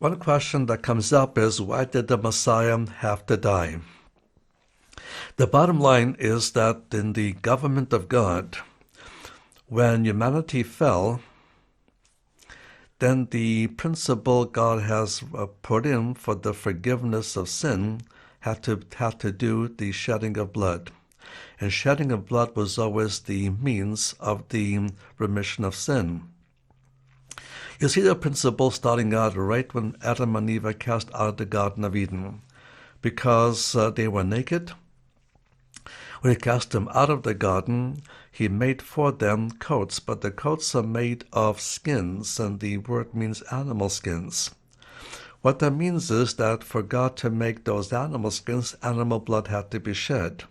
One question that comes up is, why did the Messiah have to die? The bottom line is that in the government of God, when humanity fell, then the principle God has put in for the forgiveness of sin had to do the shedding of blood. And shedding of blood was always the means of the remission of sin. You see the principle starting out right when Adam and Eve were cast out of the Garden of Eden. Because they were naked, when he cast them out of the garden, he made for them coats, but the coats are made of skins, and the word means animal skins. What that means is that for God to make those animal skins, animal blood had to be shed.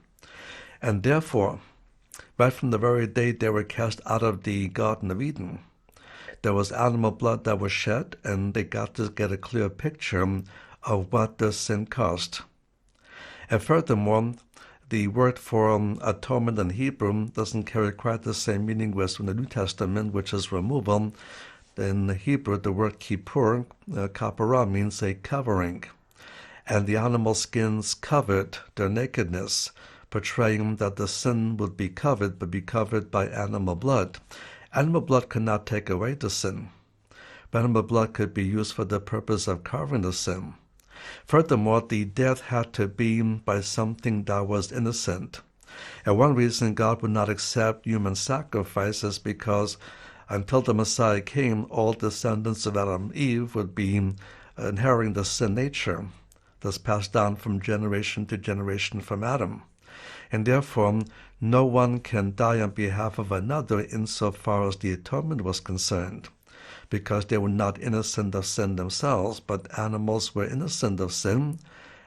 And therefore, right from the very day they were cast out of the Garden of Eden, there was animal blood that was shed, and they got to get a clear picture of what the sin cost. And furthermore, the word for atonement in Hebrew doesn't carry quite the same meaning as in the New Testament, which is removal. In Hebrew, the word kippur, kapara, means a covering. And the animal skins covered their nakedness, portraying that the sin would be covered, but be covered by animal blood. Animal blood could not take away the sin, but animal blood could be used for the purpose of covering the sin. Furthermore, the death had to be by something that was innocent. And one reason God would not accept human sacrifices because until the Messiah came, all descendants of Adam and Eve would be inheriting the sin nature that's passed down from generation to generation from Adam. And therefore, no one can die on behalf of another insofar as the atonement was concerned, because they were not innocent of sin themselves, but animals were innocent of sin,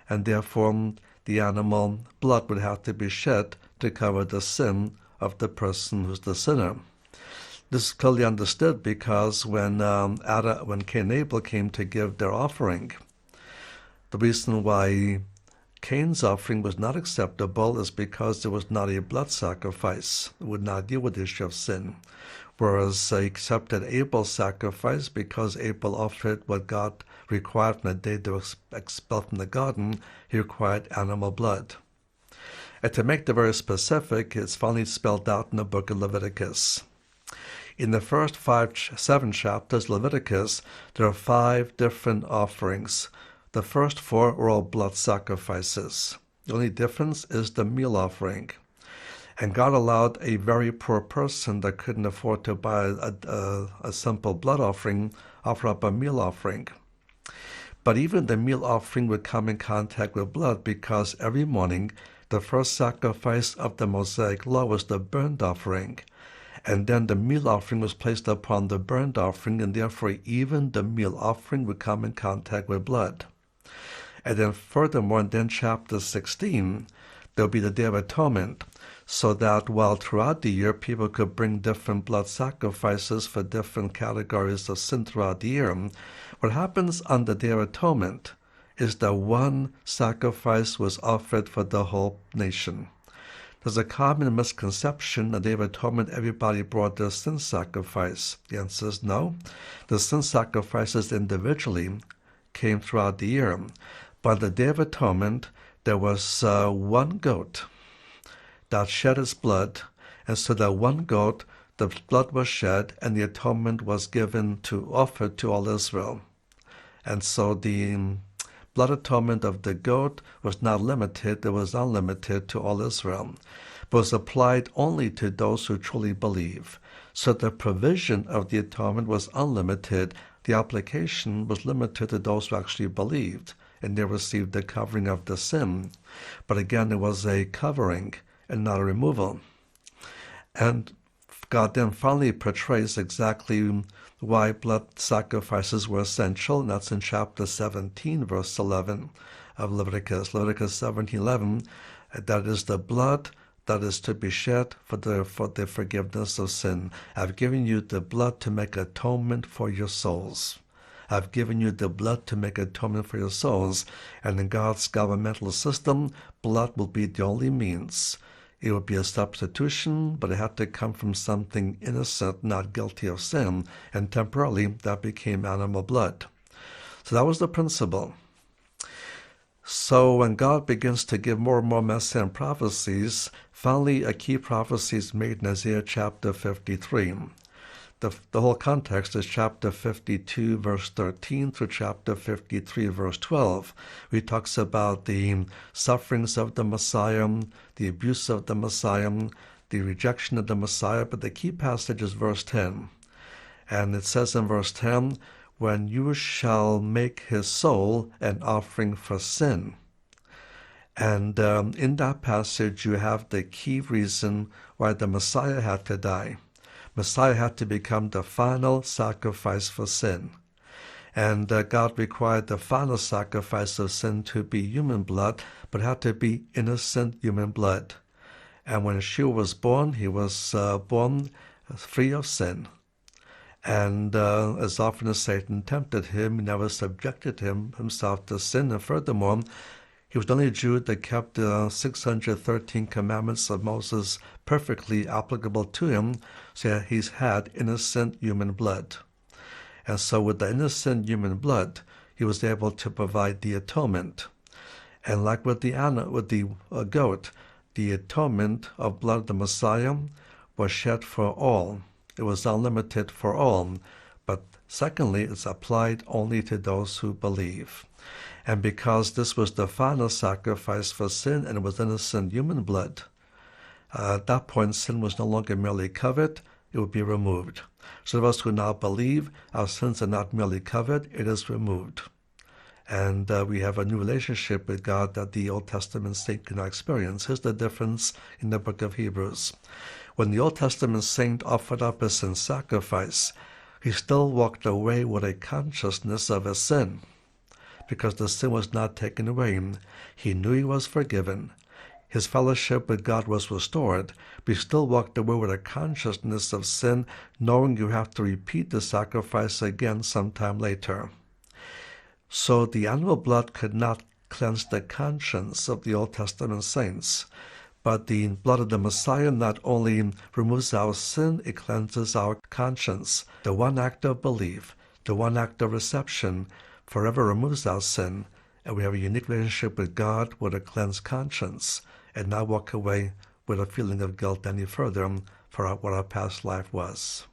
and therefore the animal blood would have to be shed to cover the sin of the person who's the sinner. This is clearly understood because when Cain and Abel came to give their offering, the reason why Cain's offering was not acceptable is because there was not a blood sacrifice. It would not deal with the issue of sin. Whereas he accepted Abel's sacrifice because Abel offered what God required from the day they were expelled from the garden. He required animal blood. And to make it very specific, it's finally spelled out in the book of Leviticus. In the first 7 chapters of Leviticus, there are 5 different offerings. The first 4 were all blood sacrifices. The only difference is the meal offering. And God allowed a very poor person that couldn't afford to buy a simple blood offering, offer up a meal offering. But even the meal offering would come in contact with blood because every morning the first sacrifice of the Mosaic law was the burnt offering. And then the meal offering was placed upon the burnt offering, and therefore even the meal offering would come in contact with blood. And then furthermore, in then chapter 16, there'll be the Day of Atonement, so that while throughout the year people could bring different blood sacrifices for different categories of sin throughout the year, what happens on the Day of Atonement is that one sacrifice was offered for the whole nation. There's a common misconception on the Day of Atonement everybody brought their sin sacrifice. The answer is no. The sin sacrifices individually came throughout the year. But on the Day of Atonement, there was one goat that shed its blood, and so that one goat, the blood was shed, and the atonement was offered to all Israel. And so the blood atonement of the goat was not limited, it was unlimited to all Israel, but was applied only to those who truly believe. So the provision of the atonement was unlimited, the application was limited to those who actually believed, and they received the covering of the sin. But again, it was a covering and not a removal. And God then finally portrays exactly why blood sacrifices were essential, and that's in chapter 17, verse 11 of Leviticus. Leviticus 17:11, that is the blood that is to be shed for the forgiveness of sin. I've given you the blood to make atonement for your souls. I've given you the blood to make atonement for your souls. And in God's governmental system, blood will be the only means. It would be a substitution, but it had to come from something innocent, not guilty of sin, and temporarily that became animal blood. So that was the principle. So when God begins to give more and more messianic prophecies, finally a key prophecy is made in Isaiah chapter 53. The whole context is chapter 52, verse 13 through chapter 53, verse 12. He talks about the sufferings of the Messiah, the abuse of the Messiah, the rejection of the Messiah, but the key passage is verse 10. And it says in verse 10, when you shall make his soul an offering for sin. And in that passage, you have the key reason why the Messiah had to die. Messiah had to become the final sacrifice for sin. And God required the final sacrifice of sin to be human blood, but it had to be innocent human blood. And when Yeshua was born, he was born free of sin. And as often as Satan tempted him, he never subjected himself to sin. And furthermore, he was the only Jew that kept the 613 commandments of Moses perfectly applicable to him, so he's had innocent human blood. And so with the innocent human blood, he was able to provide the atonement. And like with the goat, the atonement of blood of the Messiah was shed for all. It was unlimited for all. But secondly, it's applied only to those who believe. And because this was the final sacrifice for sin and it was innocent human blood, at that point sin was no longer merely covered, it would be removed. So those who now believe, our sins are not merely covered, it is removed. And we have a new relationship with God that the Old Testament saint cannot experience. Here's the difference in the book of Hebrews. When the Old Testament saint offered up a sin sacrifice, he still walked away with a consciousness of a sin, because the sin was not taken away. He knew he was forgiven. His fellowship with God was restored, but he still walked away with a consciousness of sin, knowing you have to repeat the sacrifice again sometime later. So the animal blood could not cleanse the conscience of the Old Testament saints, but the blood of the Messiah not only removes our sin, it cleanses our conscience. The one act of belief, the one act of reception, forever removes our sin, and we have a unique relationship with God with a cleansed conscience, and not walk away with a feeling of guilt any further for what our past life was.